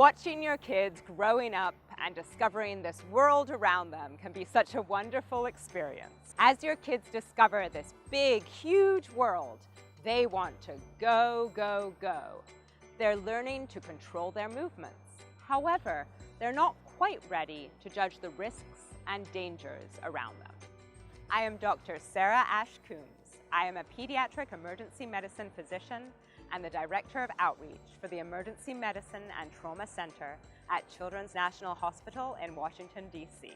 Watching your kids growing up and discovering this world around them can be such a wonderful experience. As your kids discover this big, huge world, they want to go, go, go. They're learning to control their movements. However, they're not quite ready to judge the risks and dangers around them. I am Dr. Sarah Ash Coombs. I am a pediatric emergency medicine physician and the Director of Outreach for the Emergency Medicine and Trauma Center at Children's National Hospital in Washington, D.C.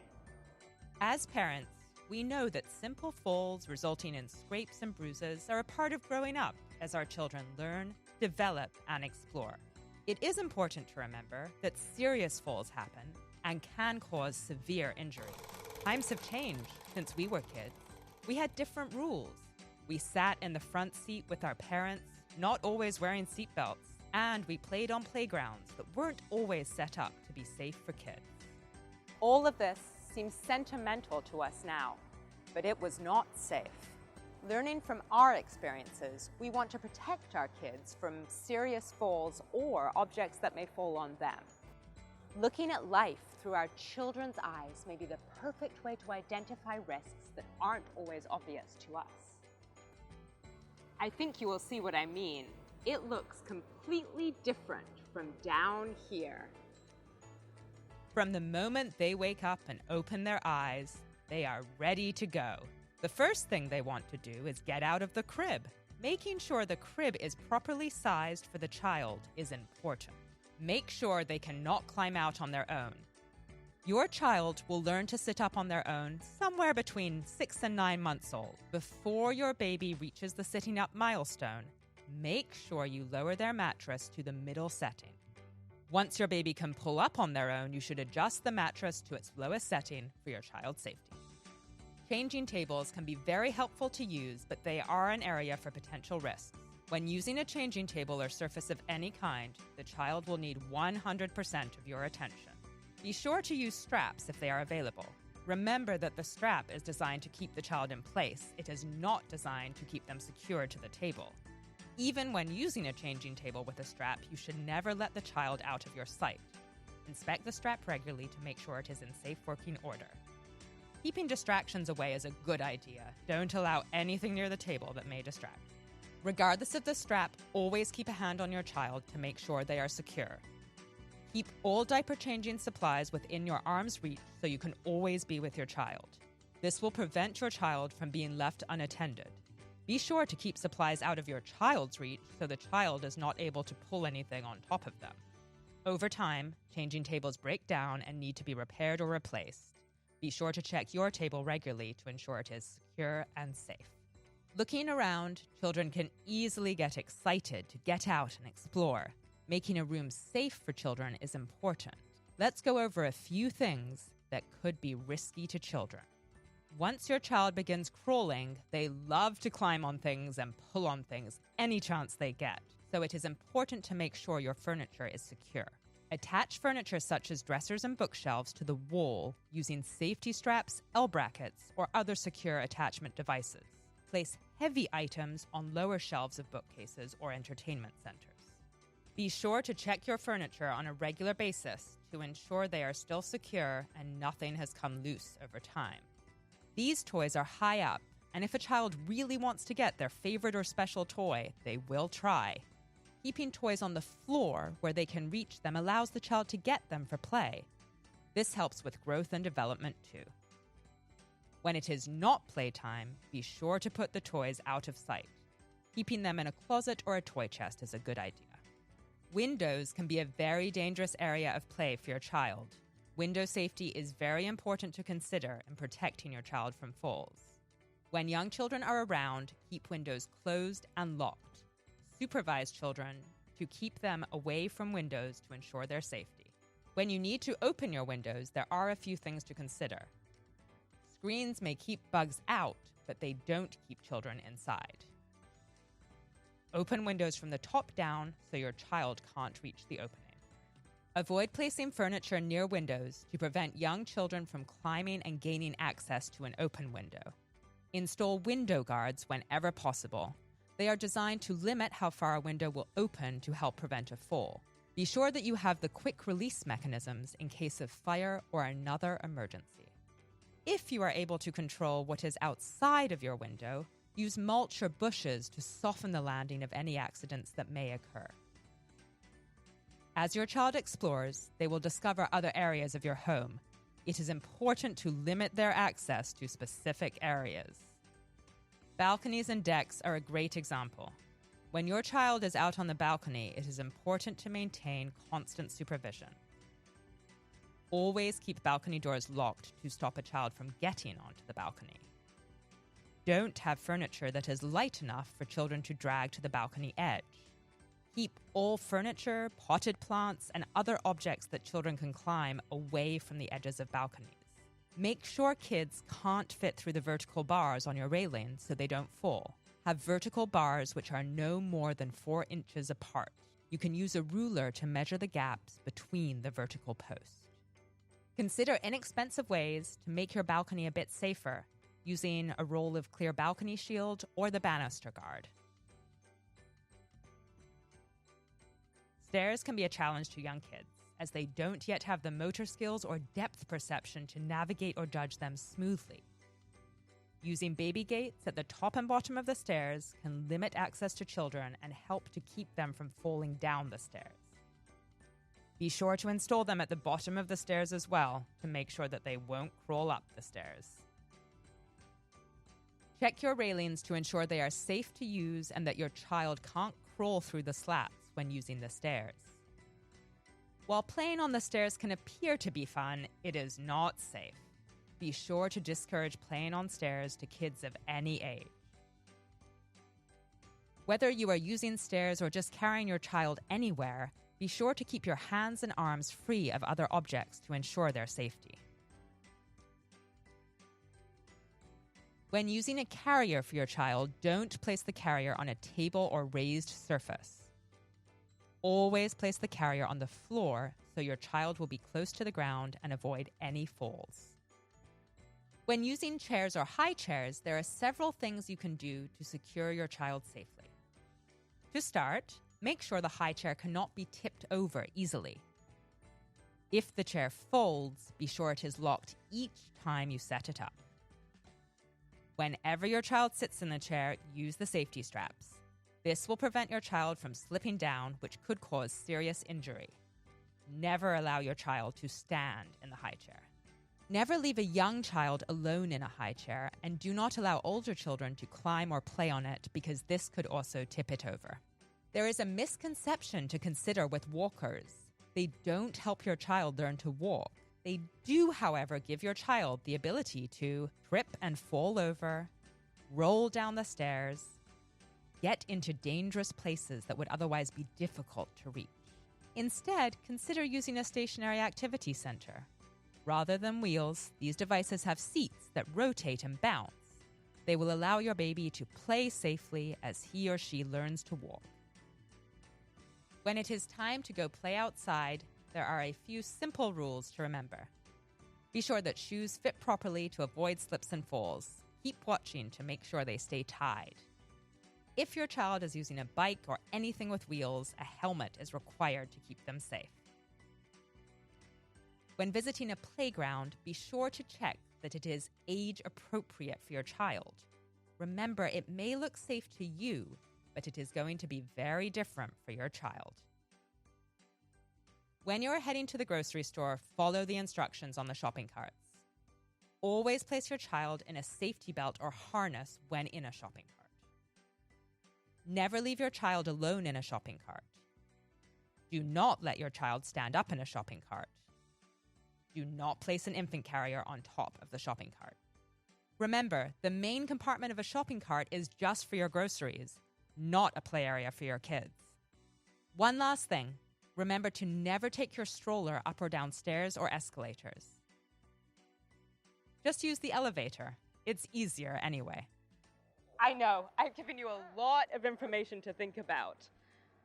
As parents, we know that simple falls resulting in scrapes and bruises are a part of growing up as our children learn, develop, and explore. It is important to remember that serious falls happen and can cause severe injury. Times have changed since we were kids. We had different rules. We sat in the front seat with our parents, not always wearing seatbelts, and we played on playgrounds that weren't always set up to be safe for kids. All of this seems sentimental to us now, but it was not safe. Learning from our experiences, we want to protect our kids from serious falls or objects that may fall on them. Looking at life through our children's eyes may be the perfect way to identify risks that aren't always obvious to us. I think you will see what I mean. It looks completely different from down here. From the moment they wake up and open their eyes, they are ready to go. The first thing they want to do is get out of the crib. Making sure the crib is properly sized for the child is important. Make sure they cannot climb out on their own. Your child will learn to sit up on their own somewhere between 6 and 9 months old. Before your baby reaches the sitting up milestone, make sure you lower their mattress to the middle setting. Once your baby can pull up on their own, you should adjust the mattress to its lowest setting for your child's safety. Changing tables can be very helpful to use, but they are an area for potential risks. When using a changing table or surface of any kind, the child will need 100% of your attention. Be sure to use straps if they are available. Remember that the strap is designed to keep the child in place. It is not designed to keep them secured to the table. Even when using a changing table with a strap, you should never let the child out of your sight. Inspect the strap regularly to make sure it is in safe working order. Keeping distractions away is a good idea. Don't allow anything near the table that may distract. Regardless of the strap, always keep a hand on your child to make sure they are secure. Keep all diaper changing supplies within your arm's reach so you can always be with your child. This will prevent your child from being left unattended. Be sure to keep supplies out of your child's reach so the child is not able to pull anything on top of them. Over time, changing tables break down and need to be repaired or replaced. Be sure to check your table regularly to ensure it is secure and safe. Looking around, children can easily get excited to get out and explore. Making a room safe for children is important. Let's go over a few things that could be risky to children. Once your child begins crawling, they love to climb on things and pull on things any chance they get, so it is important to make sure your furniture is secure. Attach furniture such as dressers and bookshelves to the wall using safety straps, L-brackets, or other secure attachment devices. Place heavy items on lower shelves of bookcases or entertainment centers. Be sure to check your furniture on a regular basis to ensure they are still secure and nothing has come loose over time. These toys are high up, and if a child really wants to get their favorite or special toy, they will try. Keeping toys on the floor where they can reach them allows the child to get them for play. This helps with growth and development too. When it is not playtime, be sure to put the toys out of sight. Keeping them in a closet or a toy chest is a good idea. Windows can be a very dangerous area of play for your child. Window safety is very important to consider in protecting your child from falls. When young children are around, keep windows closed and locked. Supervise children to keep them away from windows to ensure their safety. When you need to open your windows, there are a few things to consider. Screens may keep bugs out, but they don't keep children inside. Open windows from the top down so your child can't reach the opening. Avoid placing furniture near windows to prevent young children from climbing and gaining access to an open window. Install window guards whenever possible. They are designed to limit how far a window will open to help prevent a fall. Be sure that you have the quick release mechanisms in case of fire or another emergency. If you are able to control what is outside of your window, use mulch or bushes to soften the landing of any accidents that may occur. As your child explores, they will discover other areas of your home. It is important to limit their access to specific areas. Balconies and decks are a great example. When your child is out on the balcony, it is important to maintain constant supervision. Always keep balcony doors locked to stop a child from getting onto the balcony. Don't have furniture that is light enough for children to drag to the balcony edge. Keep all furniture, potted plants, and other objects that children can climb away from the edges of balconies. Make sure kids can't fit through the vertical bars on your railing so they don't fall. Have vertical bars which are no more than 4 inches apart. You can use a ruler to measure the gaps between the vertical posts. Consider inexpensive ways to make your balcony a bit safer, using a roll of clear balcony shield or the banister guard. Stairs can be a challenge to young kids, as they don't yet have the motor skills or depth perception to navigate or judge them smoothly. Using baby gates at the top and bottom of the stairs can limit access to children and help to keep them from falling down the stairs. Be sure to install them at the bottom of the stairs as well to make sure that they won't crawl up the stairs. Check your railings to ensure they are safe to use and that your child can't crawl through the slats when using the stairs. While playing on the stairs can appear to be fun, it is not safe. Be sure to discourage playing on stairs to kids of any age. Whether you are using stairs or just carrying your child anywhere, be sure to keep your hands and arms free of other objects to ensure their safety. When using a carrier for your child, don't place the carrier on a table or raised surface. Always place the carrier on the floor so your child will be close to the ground and avoid any falls. When using chairs or high chairs, there are several things you can do to secure your child safely. To start, make sure the high chair cannot be tipped over easily. If the chair folds, be sure it is locked each time you set it up. Whenever your child sits in the chair, use the safety straps. This will prevent your child from slipping down, which could cause serious injury. Never allow your child to stand in the high chair. Never leave a young child alone in a high chair, and do not allow older children to climb or play on it because this could also tip it over. There is a misconception to consider with walkers. They don't help your child learn to walk. They do, however, give your child the ability to trip and fall over, roll down the stairs, get into dangerous places that would otherwise be difficult to reach. Instead, consider using a stationary activity center. Rather than wheels, these devices have seats that rotate and bounce. They will allow your baby to play safely as he or she learns to walk. When it is time to go play outside, there are a few simple rules to remember. Be sure that shoes fit properly to avoid slips and falls. Keep watching to make sure they stay tied. If your child is using a bike or anything with wheels, a helmet is required to keep them safe. When visiting a playground, be sure to check that it is age appropriate for your child. Remember, it may look safe to you, but it is going to be very different for your child. When you're heading to the grocery store, follow the instructions on the shopping carts. Always place your child in a safety belt or harness when in a shopping cart. Never leave your child alone in a shopping cart. Do not let your child stand up in a shopping cart. Do not place an infant carrier on top of the shopping cart. Remember, the main compartment of a shopping cart is just for your groceries, not a play area for your kids. One last thing, remember to never take your stroller up or down stairs or escalators. Just use the elevator. It's easier anyway. I know, I've given you a lot of information to think about.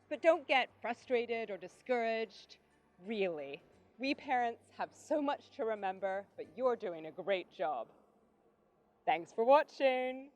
But don't get frustrated or discouraged, really. We parents have so much to remember, but you're doing a great job. Thanks for watching.